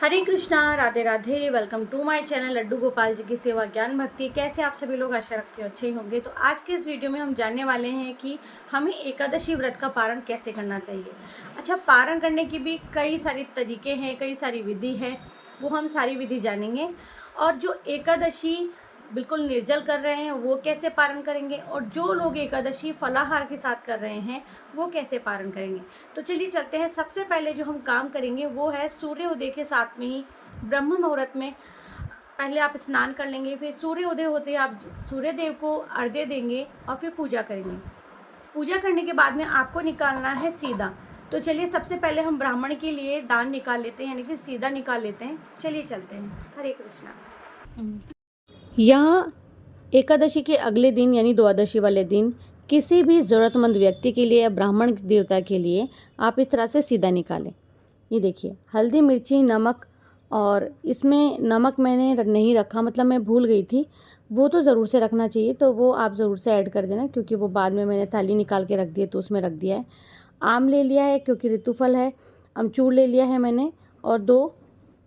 Hare Krishna, Radhe Radhe. Welcome to my channel Laddu Gopal ji की सेवा ज्ञान भक्ति। कैसे आप सभी लोग, आशा रखते हो अच्छे ही होंगे। तो आज के इस वीडियो में हम जानने वाले हैं कि हमें एकादशी व्रत का पारण कैसे करना चाहिए। अच्छा, पारण करने की भी कई सारी तरीके हैं, कई सारी विधि है, वो हम सारी विधि जानेंगे। और जो एकादशी बिल्कुल निर्जल कर रहे हैं वो कैसे पारण करेंगे, और जो लोग एकादशी फलाहार के साथ कर रहे हैं वो कैसे पारण करेंगे। तो चलिए चलते हैं। सबसे पहले जो हम काम करेंगे वो है सूर्योदय के साथ में ही ब्रह्म मुहूर्त में पहले आप स्नान कर लेंगे। फिर सूर्योदय होते ही आप सूर्य देव को अर्घ्य देंगे और फिर पूजा करेंगे। पूजा करने के बाद में आपको निकालना है सीधा। तो चलिए सबसे पहले हम ब्राह्मण के लिए दान निकाल लेते हैं, यानी कि सीधा निकाल लेते हैं। चलिए चलते हैं। हरे कृष्णा। यहाँ एकादशी के अगले दिन यानी द्वादशी वाले दिन किसी भी ज़रूरतमंद व्यक्ति के लिए या ब्राह्मण देवता के लिए आप इस तरह से सीधा निकालें। ये देखिए, हल्दी, मिर्ची, नमक, और इसमें नमक मैंने नहीं रखा, मतलब मैं भूल गई थी। वो तो ज़रूर से रखना चाहिए, तो वो आप ज़रूर से ऐड कर देना, क्योंकि वो बाद में मैंने थाली निकाल के रख दी है तो उसमें रख दिया है। आम ले लिया है क्योंकि ऋतुफल है। अमचूर ले लिया है मैंने, और 2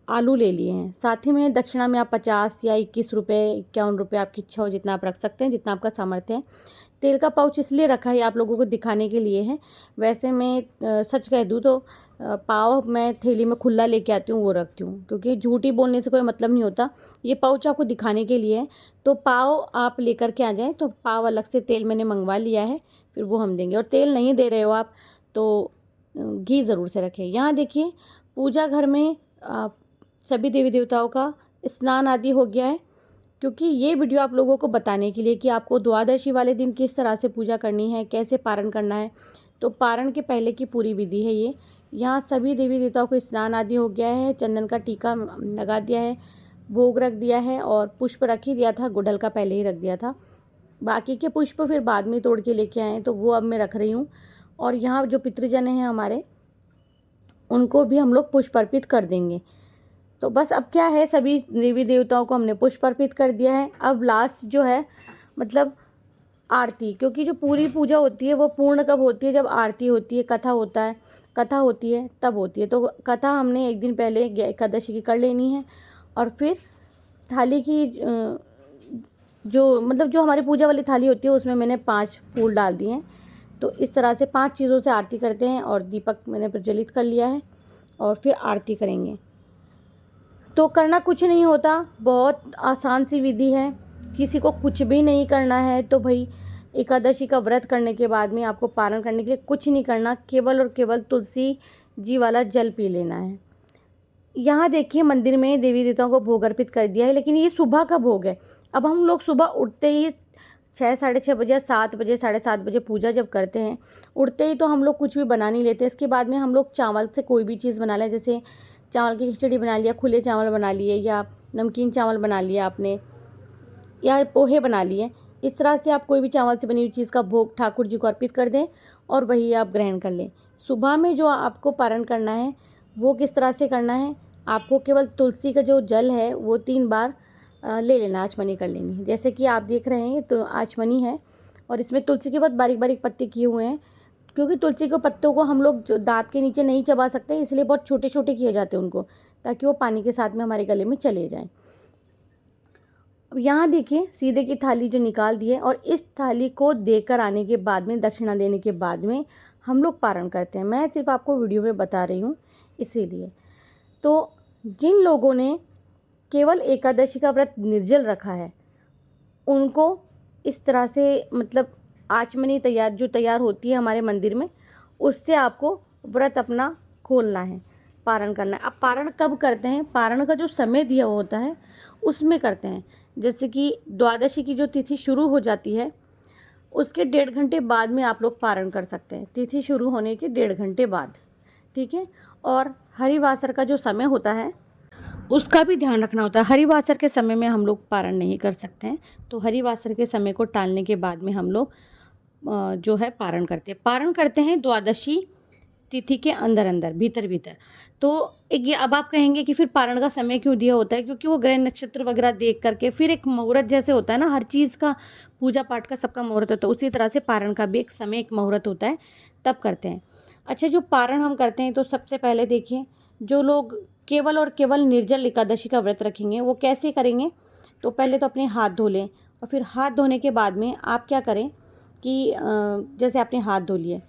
आलू ले लिए हैं। साथ ही में दक्षिणा में आप 50 या 21 रुपये, 51 रुपये, आपकी इच्छा हो जितना आप रख सकते हैं, जितना आपका सामर्थ्य है। तेल का पाउच इसलिए रखा है आप लोगों को दिखाने के लिए है। वैसे मैं सच कह दूँ तो पाव मैं थैली में खुला लेके आती हूँ, वो रखती हूँ, क्योंकि झूठी बोलने से कोई मतलब नहीं होता। ये पाउच आपको दिखाने के लिए है। तो पाव आप लेकर के आ जाएँ। तो पाव अलग से तेल मैंने मंगवा लिया है, फिर वो हम देंगे। और तेल नहीं दे रहे हो आप तो घी ज़रूर से रखें। यहाँ देखिए, पूजा घर में सभी देवी देवताओं का स्नान आदि हो गया है, क्योंकि ये वीडियो आप लोगों को बताने के लिए कि आपको द्वादशी वाले दिन किस तरह से पूजा करनी है, कैसे पारण करना है। तो पारण के पहले की पूरी विधि है ये। यहाँ सभी देवी देवताओं को स्नान आदि हो गया है, चंदन का टीका लगा दिया है, भोग रख दिया है, और पुष्प रख ही दिया था, गुड़हल का पहले ही रख दिया था। बाकी के पुष्प फिर बाद में तोड़ के लेके आए, तो वो अब मैं रख रही हूँ। और यहाँ जो पितृजन हैं हमारे, उनको भी हम लोग पुष्प अर्पित कर देंगे। तो बस अब क्या है, सभी देवी देवताओं को हमने पुष्प अर्पित कर दिया है। अब लास्ट जो है, मतलब आरती, क्योंकि जो पूरी पूजा होती है वो पूर्ण कब होती है, जब आरती होती है, कथा होता है, कथा होती है तब होती है। तो कथा हमने एक दिन पहले एकादशी की कर लेनी है। और फिर थाली की जो हमारी पूजा वाली थाली होती है उसमें मैंने 5 फूल डाल दिए हैं। तो इस तरह से 5 चीज़ों से आरती करते हैं, और दीपक मैंने प्रज्वलित कर लिया है, और फिर आरती करेंगे। तो करना कुछ नहीं होता, बहुत आसान सी विधि है। किसी को कुछ भी नहीं करना है तो भाई एकादशी का व्रत करने के बाद में आपको पारण करने के लिए कुछ नहीं करना, केवल और केवल तुलसी जी वाला जल पी लेना है। यहाँ देखिए, मंदिर में देवी देवताओं को भोग अर्पित कर दिया है, लेकिन ये सुबह का भोग है। अब हम लोग सुबह उठते ही 6, साढ़े 6 बजे, 7 बजे, साढ़े 7 बजे पूजा जब करते हैं, उठते ही तो हम लोग कुछ भी बना नहीं लेते। इसके बाद में हम लोग चावल से कोई भी चीज़ बना लें, जैसे चावल की खिचड़ी बना लिया, खुले चावल बना लिए, या नमकीन चावल बना लिया आपने, या पोहे बना लिए। इस तरह से आप कोई भी चावल से बनी हुई चीज़ का भोग ठाकुर जी को अर्पित कर दें, और वही आप ग्रहण कर लें। सुबह में जो आपको पारण करना है वो किस तरह से करना है, आपको केवल तुलसी का जो जल है वो 3 बार ले लेना, आचमनी कर लेनी है। जैसे कि आप देख रहे हैं तो आचमनी है, और इसमें तुलसी के बहुत बारीक बारीक पत्ते किए हुए हैं, क्योंकि तुलसी के पत्तों को हम लोग दांत के नीचे नहीं चबा सकते, इसलिए बहुत छोटे छोटे किए जाते हैं उनको, ताकि वो पानी के साथ में हमारे गले में चले जाएं। अब यहाँ देखिए, सीधे की थाली जो निकाल दी है, और इस थाली को देकर आने के बाद में, दक्षिणा देने के बाद में हम लोग पारण करते हैं। मैं सिर्फ आपको वीडियो में बता रही हूँ इसीलिए। तो जिन लोगों ने केवल एकादशी का व्रत निर्जल रखा है, उनको इस तरह से, मतलब आचमनी तैयार होती है हमारे मंदिर में, उससे आपको व्रत अपना खोलना है, पारण करना है। अब पारण कब करते हैं, पारण का जो समय दिया होता है उसमें करते हैं। जैसे कि द्वादशी की जो तिथि शुरू हो जाती है, उसके 1.5 घंटे बाद में आप लोग पारण कर सकते हैं, तिथि शुरू होने के 1.5 घंटे बाद, ठीक है। और हरिवासर का जो समय होता है उसका भी ध्यान रखना होता है। हरिवासर के समय में हम लोग पारण नहीं कर सकते हैं, तो हरिवासर के समय को टालने के बाद में हम लोग जो है पारण करते हैं द्वादशी तिथि के अंदर अंदर, भीतर भीतर। तो एक ये, अब आप कहेंगे कि फिर पारण का समय क्यों दिया होता है, क्योंकि वो ग्रह नक्षत्र वगैरह देख करके फिर एक मुहूर्त जैसे होता है ना, हर चीज़ का, पूजा पाठ का सबका मुहूर्त होता है, उसी तरह से पारण का भी एक समय, एक मुहूर्त होता है, तब करते हैं। अच्छा, जो पारण हम करते हैं, तो सबसे पहले देखिए, जो लोग केवल और केवल निर्जल एकादशी का व्रत रखेंगे। वो कैसे करेंगे, तो पहले तो अपने हाथ धो लें और फिर हाथ धोने के बाद में आप क्या करें कि जैसे आपने हाथ धो लिए,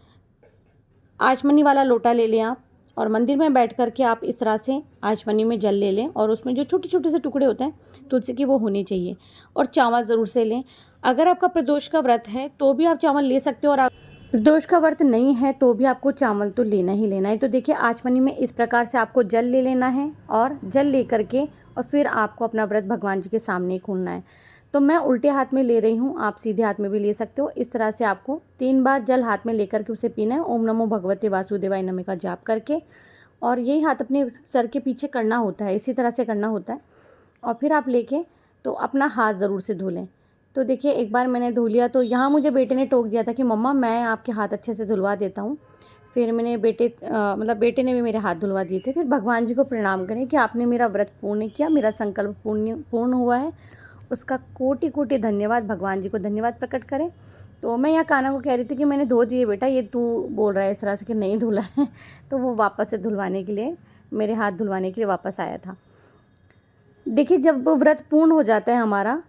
आचमनी वाला लोटा ले लें आप, और मंदिर में बैठ कर के आप इस तरह से आचमनी में जल ले लें, और उसमें जो छोटे छोटे से टुकड़े होते हैं तुलसी के वो होने चाहिए, और चावल ज़रूर से लें। अगर आपका प्रदोष का व्रत है तो भी आप चावल ले सकते हो, और प्रदोष का व्रत नहीं है तो भी आपको चावल तो लेना ही लेना है। तो देखिए आचमनी में इस प्रकार से आपको जल ले लेना है, और जल ले करके और फिर आपको अपना व्रत भगवान जी के सामने खोलना है। तो मैं उल्टे हाथ में ले रही हूँ, आप सीधे हाथ में भी ले सकते हो। इस तरह से आपको 3 बार जल हाथ में लेकर के उसे पीना है, ओम नमो भगवते वासुदेवाय नमः का जाप करके, और यही हाथ अपने सर के पीछे करना होता है, इसी तरह से करना होता है। और फिर आप लेके तो अपना हाथ ज़रूर से धो लें। तो देखिए एक बार मैंने धो लिया, तो यहाँ मुझे बेटे ने टोक दिया था कि मम्मा मैं आपके हाथ अच्छे से धुलवा देता हूँ। फिर मैंने बेटे ने भी मेरे हाथ धुलवा दिए थे। फिर भगवान जी को प्रणाम करें कि आपने मेरा व्रत पूर्ण किया, मेरा संकल्प पूर्ण हुआ है, उसका कोटि कोटि धन्यवाद, भगवान जी को धन्यवाद प्रकट करें। तो मैं यहाँ कान्हा को कह रही थी कि मैंने धो दिए बेटा, ये तू बोल रहा है इस तरह से कि नहीं धुला है। तो वो वापस से धुलवाने के लिए, मेरे हाथ धुलवाने के लिए वापस आया था। देखिए जब व्रत पूर्ण हो जाता है हमारा,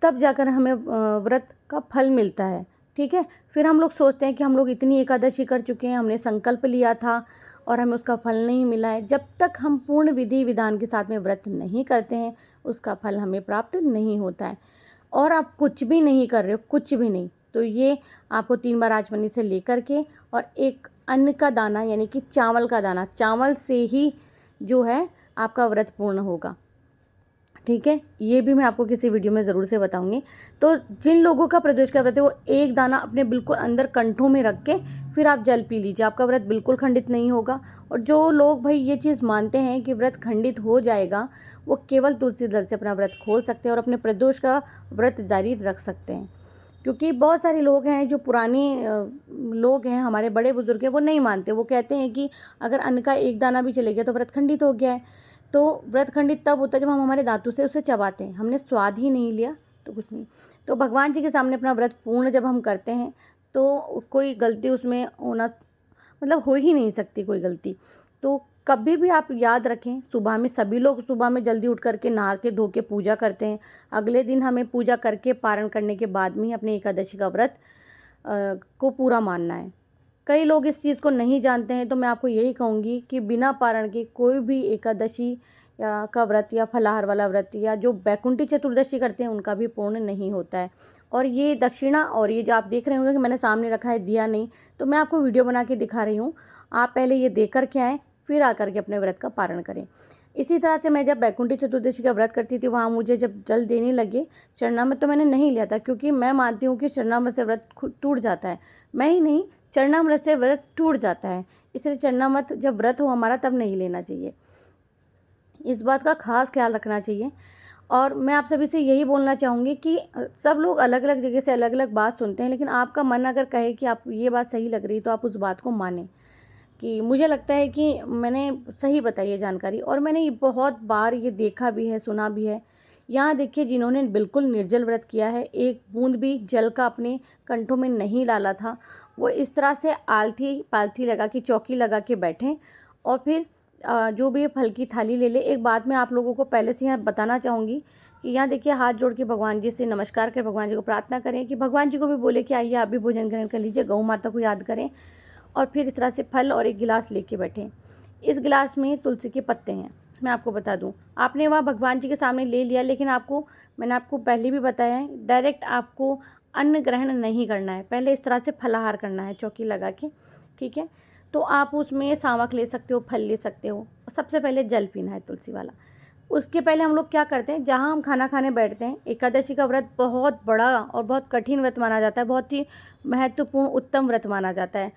तब जाकर हमें व्रत का फल मिलता है। ठीक है, फिर हम लोग सोचते हैं कि हम लोग इतनी एकादशी कर चुके हैं, हमने संकल्प लिया था और हमें उसका फल नहीं मिला है। जब तक हम पूर्ण विधि विधान के साथ में व्रत नहीं करते हैं, उसका फल हमें प्राप्त नहीं होता है। और आप कुछ भी नहीं कर रहे हो, कुछ भी नहीं, तो ये आपको 3 बार आचमनी से लेकर के और एक अन्न का दाना यानी कि चावल का दाना, चावल से ही जो है आपका व्रत पूर्ण होगा। ठीक है, ये भी मैं आपको किसी वीडियो में ज़रूर से बताऊंगी। तो जिन लोगों का प्रदोष का व्रत है वो एक दाना अपने बिल्कुल अंदर कंठों में रख के फिर आप जल पी लीजिए, आपका व्रत बिल्कुल खंडित नहीं होगा। और जो लोग भाई ये चीज़ मानते हैं कि व्रत खंडित हो जाएगा, वो केवल तुलसी दल से अपना व्रत खोल सकते हैं और अपने प्रदोष का व्रत जारी रख सकते हैं। क्योंकि बहुत सारे लोग हैं जो पुराने लोग हैं, हमारे बड़े बुजुर्ग हैं, वो नहीं मानते। वो कहते हैं कि अगर अन्न का एक दाना भी चले गया तो व्रत खंडित हो गया है। तो व्रत खंडित तब होता है जब हम हमारे दांतों से उसे चबाते हैं, हमने स्वाद ही नहीं लिया तो कुछ नहीं। तो भगवान जी के सामने अपना व्रत पूर्ण जब हम करते हैं तो कोई गलती उसमें होना, मतलब हो ही नहीं सकती कोई गलती। तो कभी भी आप याद रखें, सुबह में सभी लोग सुबह में जल्दी उठ करके नहा के धो के पूजा करते हैं। अगले दिन हमें पूजा करके पारण करने के बाद में ही अपने एकादशी का व्रत को पूरा मानना है। कई लोग इस चीज़ को नहीं जानते हैं, तो मैं आपको यही कहूँगी कि बिना पारण के कोई भी एकादशी या का व्रत या फलाहार वाला व्रत या जो बैकुंठी चतुर्दशी करते हैं उनका भी पूर्ण नहीं होता है। और ये दक्षिणा और ये जो आप देख रहे होंगे कि मैंने सामने रखा है दिया नहीं, तो मैं आपको वीडियो बना के दिखा रही हूँ। आप पहले ये देख कर के आएँ, फिर आकर के अपने व्रत का पारण करें। इसी तरह से मैं जब बैकुंठी चतुर्दशी का व्रत करती थी, वहाँ मुझे जब जल देने लगे, चरणामृत तो मैंने नहीं लिया था, क्योंकि मैं मानती हूँ कि चरणामृत से व्रत टूट जाता है। मैं ही नहीं, चरणामृत से व्रत टूट जाता है, इसलिए चरणामृत जब व्रत हो हमारा तब नहीं लेना चाहिए। इस बात का खास ख्याल रखना चाहिए। और मैं आप सभी से यही बोलना चाहूँगी कि सब लोग अलग अलग जगह से अलग अलग बात सुनते हैं, लेकिन आपका मन अगर कहे कि आप ये बात सही लग रही तो आप उस बात को मानें। कि मुझे लगता है कि मैंने सही बताई है जानकारी, और मैंने ये बहुत बार ये देखा भी है, सुना भी है। यहाँ देखिए जिन्होंने बिल्कुल निर्जल व्रत किया है, एक बूंद भी जल का अपने कंठों में नहीं डाला था, वो इस तरह से आलथी पालथी लगा के, चौकी लगा के बैठें और फिर जो भी फल की थाली ले ले। एक बात मैं आप लोगों को पहले से यहाँ बताना चाहूँगी कि यहाँ देखिए हाथ जोड़ के भगवान जी से नमस्कार कर भगवान जी को प्रार्थना करें कि भगवान जी को भी बोले कि आइए आप भी भोजन ग्रहण कर लीजिए, गौ माता को याद करें, और फिर इस तरह से फल और एक गिलास लेके बैठें। इस गिलास में तुलसी के पत्ते हैं। मैं आपको बता दूं, आपने वहाँ भगवान जी के सामने ले लिया, लेकिन मैंने आपको पहले भी बताया है, डायरेक्ट आपको अन्न ग्रहण नहीं करना है। पहले इस तरह से फलाहार करना है चौकी लगा के। ठीक है, तो आप उसमें सावक ले सकते हो, फल ले सकते हो। सबसे पहले जल पीना है तुलसी वाला। उसके पहले हम लोग क्या करते हैं, जहाँ हम खाना खाने बैठते हैं, एकादशी का व्रत बहुत बड़ा और बहुत कठिन व्रत माना जाता है, बहुत ही महत्वपूर्ण उत्तम व्रत माना जाता है।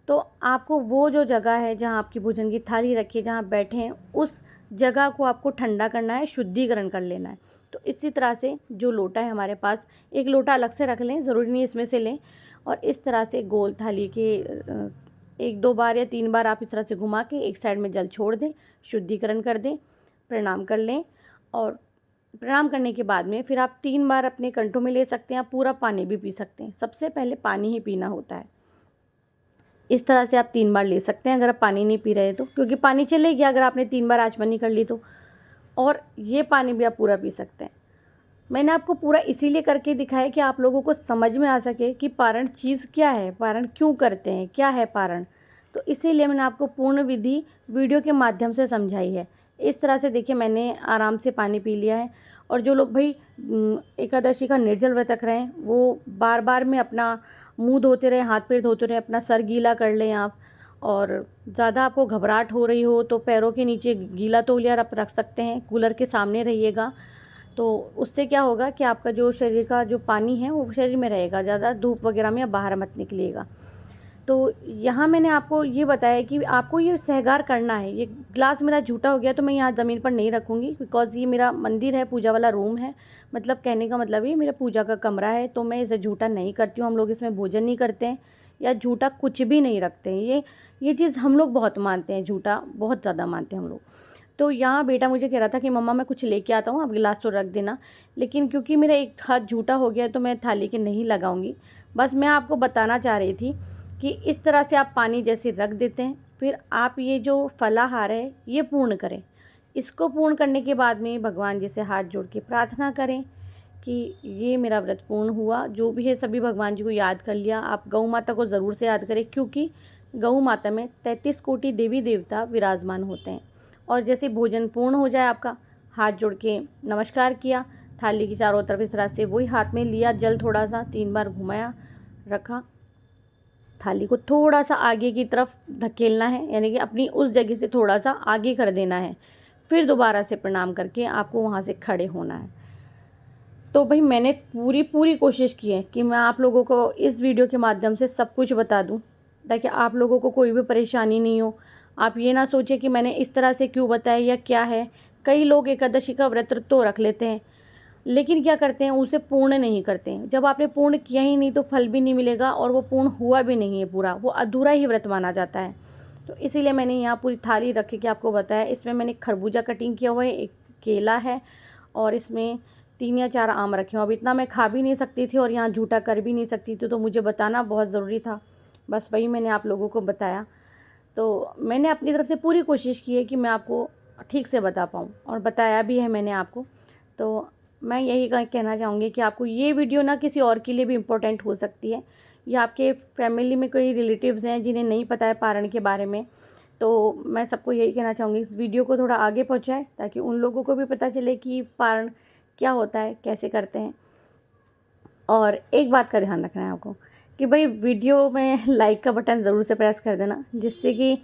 तो आपको वो जो जगह है जहाँ आपकी भोजन की थाली रखी है, जहाँ बैठे हैं, उस जगह को आपको ठंडा करना है, शुद्धिकरण कर लेना है। तो इसी तरह से जो लोटा है हमारे पास, एक लोटा अलग से रख लें, ज़रूरी नहीं इसमें से लें, और इस तरह से गोल थाली के 1-2 बार या 3 बार आप इस तरह से घुमा के एक साइड में जल छोड़ दें, शुद्धिकरण कर दें, प्रणाम कर लें। और प्रणाम करने के बाद में फिर आप 3 बार अपने कंठों में ले सकते हैं, आप पूरा पानी भी पी सकते हैं। सबसे पहले पानी ही पीना होता है। इस तरह से आप 3 बार ले सकते हैं अगर आप पानी नहीं पी रहे तो, क्योंकि पानी चले गया अगर आपने 3 बार आचमनी कर ली तो। और ये पानी भी आप पूरा पी सकते हैं। मैंने आपको पूरा इसीलिए करके दिखाया कि आप लोगों को समझ में आ सके कि पारण चीज़ क्या है, पारण क्यों करते हैं, क्या है पारण। तो इसीलिए मैंने आपको पूर्ण विधि वीडियो के माध्यम से समझाई है। इस तरह से देखिए मैंने आराम से पानी पी लिया है। और जो लोग भाई एकादशी का निर्जल व्रत रख रहे हैं वो बार बार में अपना मुंह धोते रहे, हाथ पैर धोते रहे, अपना सर गीला कर लें आप। और ज़्यादा आपको घबराहट हो रही हो तो पैरों के नीचे गीला तौलिया आप रख सकते हैं, कूलर के सामने रहिएगा। तो उससे क्या होगा कि आपका जो शरीर का जो पानी है वो शरीर में रहेगा, ज़्यादा धूप वगैरह में बाहर मत निकलिएगा। तो यहाँ मैंने आपको ये बताया कि आपको ये सहगार करना है। ये ग्लास मेरा झूठा हो गया तो मैं यहाँ ज़मीन पर नहीं रखूँगी, बिकॉज़ ये मेरा मंदिर है, पूजा वाला रूम है। मतलब कहने का मतलब ये मेरा पूजा का कमरा है, तो मैं इसे झूठा नहीं करती हूँ। हम लोग इसमें भोजन नहीं करते हैं या झूठा कुछ भी नहीं रखते हैं। ये चीज़ हम लोग बहुत मानते हैं, झूठा बहुत ज़्यादा मानते हैं हम लोग। तो यहाँ बेटा मुझे कह रहा था कि मम्मा मैं कुछ लेके आता हूँ, आप गिलास तो रख देना। लेकिन क्योंकि मेरा एक हाथ झूठा हो गया तो मैं थाली के नहीं लगाऊंगी। बस मैं आपको बताना चाह रही थी कि इस तरह से आप पानी जैसे रख देते हैं, फिर आप ये जो फलाहार है ये पूर्ण करें। इसको पूर्ण करने के बाद में भगवान जी से हाथ जोड़ के प्रार्थना करें कि ये मेरा व्रत पूर्ण हुआ। जो भी है सभी भगवान जी को याद कर लिया। आप गौ माता को ज़रूर से याद करें, क्योंकि गौ माता में 33 कोटि देवी देवता विराजमान होते हैं। और जैसे भोजन पूर्ण हो जाए आपका, हाथ जोड़ के नमस्कार किया, थाली की चारों तरफ इस तरह से वही हाथ में लिया, जल थोड़ा सा 3 बार घुमाया, रखा, थाली को थोड़ा सा आगे की तरफ धकेलना है, यानी कि अपनी उस जगह से थोड़ा सा आगे कर देना है। फिर दोबारा से प्रणाम करके आपको वहाँ से खड़े होना है। तो भाई मैंने पूरी कोशिश की है कि मैं आप लोगों को इस वीडियो के माध्यम से सब कुछ बता दूं, ताकि आप लोगों को कोई भी परेशानी नहीं हो। आप ये ना सोचें कि मैंने इस तरह से क्यों बताया या क्या है। कई लोग एकादशी का व्रत तो रख लेते हैं, लेकिन क्या करते हैं, उसे पूर्ण नहीं करते हैं। जब आपने पूर्ण किया ही नहीं तो फल भी नहीं मिलेगा, और वो पूर्ण हुआ भी नहीं है पूरा, वो अधूरा ही व्रत माना जाता है। तो इसीलिए मैंने यहाँ पूरी थाली रख के आपको बताया। इसमें मैंने खरबूजा कटिंग किया हुआ है, एक केला है, और इसमें 3 या 4 आम रखे हो। अब इतना मैं खा भी नहीं सकती थी और यहाँ झूठा कर भी नहीं सकती थी, तो मुझे बताना बहुत ज़रूरी था। बस वही मैंने आप लोगों को बताया। तो मैंने अपनी तरफ से पूरी कोशिश की है कि मैं आपको ठीक से बता पाऊँ, और बताया भी है मैंने आपको। तो मैं यही कहना चाहूँगी कि आपको ये वीडियो ना किसी और के लिए भी इम्पोर्टेंट हो सकती है, या आपके फैमिली में कोई रिलेटिव्स हैं जिन्हें नहीं पता है पारण के बारे में। तो मैं सबको यही कहना चाहूँगी, इस वीडियो को थोड़ा आगे पहुँचाएँ, ताकि उन लोगों को भी पता चले कि पारण क्या होता है, कैसे करते हैं। और एक बात का ध्यान रखना है आपको कि भाई वीडियो में लाइक का बटन ज़रूर से प्रेस कर देना, जिससे कि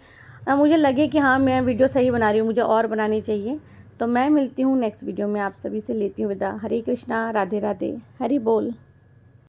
मुझे लगे कि हाँ मैं वीडियो सही बना रही हूँ, मुझे और बनानी चाहिए। तो मैं मिलती हूँ नेक्स्ट वीडियो में, आप सभी से लेती हूँ विदा। हरे कृष्णा, राधे राधे, हरि बोल।